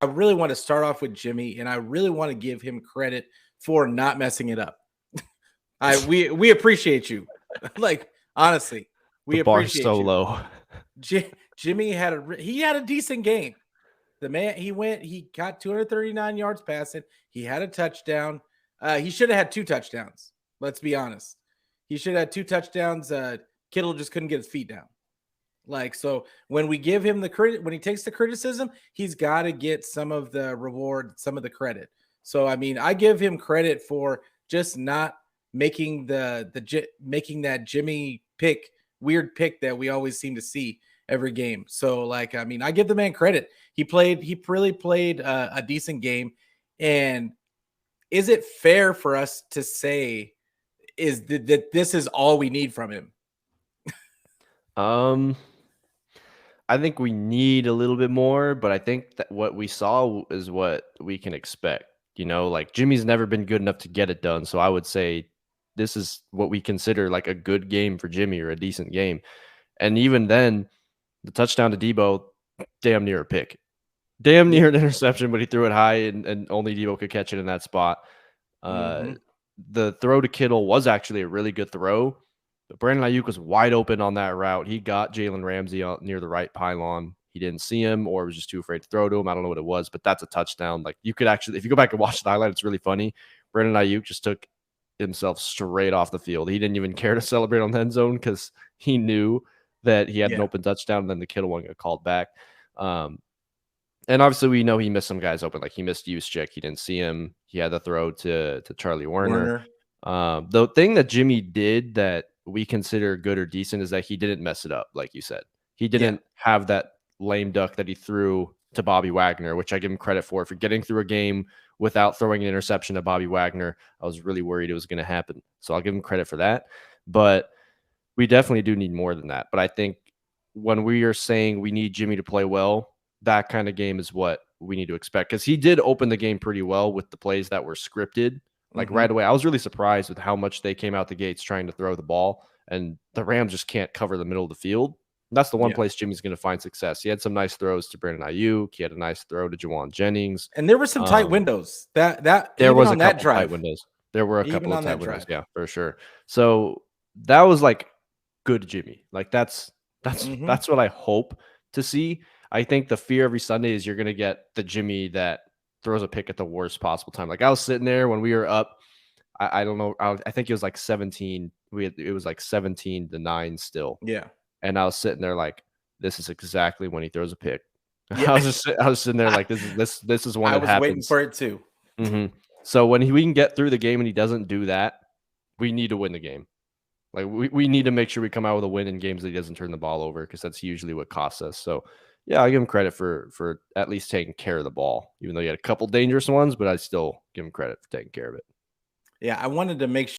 I really want to start off with Jimmy, and I really want to give him credit for not messing it up. We appreciate you. Like, honestly, The we bar's appreciate so you. low. Jimmy had a decent game. The man, he got 239 yards passing. He had a touchdown. He should have had 2 touchdowns. Let's be honest. He should have had 2 touchdowns. Kittle just couldn't get his feet down. Like, so when we give him the credit, when he takes the criticism, he's got to get some of the reward, some of the credit. So I mean, I give him credit for just not making making that Jimmy weird pick that we always seem to see every game. So like, I mean, I give the man credit. He really played a decent game. And is it fair for us to say that this is all we need from him? I think we need a little bit more, but I think that what we saw is what we can expect. You know, like Jimmy's never been good enough to get it done. So I would say this is what we consider like a good game for Jimmy or a decent game. And even then, the touchdown to Debo, damn near a pick. Damn near an interception, but he threw it high and only Debo could catch it in that spot. The throw to Kittle was actually a really good throw. But Brandon Ayuk was wide open on that route. He got Jalen Ramsey near the right pylon. He didn't see him or was just too afraid to throw to him. I don't know what it was, but that's a touchdown. Like, you could actually, if you go back and watch the highlight, it's really funny. Brandon Ayuk just took himself straight off the field. He didn't even care to celebrate on the end zone because he knew that he had an open touchdown, and then the Kittle one got called back. And obviously, we know he missed some guys open. Like, he missed Juszczyk. He didn't see him. He had the throw to Charlie Warner. The thing that Jimmy did that we consider good or decent is that he didn't mess it up, like you said. He didn't have that lame duck that he threw to Bobby Wagner, which I give him credit for getting through a game without throwing an interception to Bobby Wagner. I was really worried it was going to happen. So I'll give him credit for that. But we definitely do need more than that. But I think when we are saying we need Jimmy to play well, that kind of game is what we need to expect, because he did open the game pretty well with the plays that were scripted. Like right away, I was really surprised with how much they came out the gates trying to throw the ball, and the Rams just can't cover the middle of the field. And that's the one place Jimmy's going to find success. He had some nice throws to Brandon Ayuk. He had a nice throw to Juwan Jennings, and there were some tight windows. There was a couple tight windows. There were a couple of tight windows, yeah, for sure. So that was like good Jimmy. Like that's what I hope to see. I think the fear every Sunday is you're going to get the Jimmy that throws a pick at the worst possible time. Like, I was sitting there when we were up, I don't know, I think it was like 17. It was like 17-9 still. Yeah. And I was sitting there like, this is exactly when he throws a pick. Yeah. I was sitting there like, this is when it happens. I was waiting for it too. So when we can get through the game and he doesn't do that, we need to win the game. Like, we need to make sure we come out with a win in games that he doesn't turn the ball over, because that's usually what costs us. So yeah, I give him credit for at least taking care of the ball, even though he had a couple dangerous ones, but I still give him credit for taking care of it. Yeah, I wanted to make sure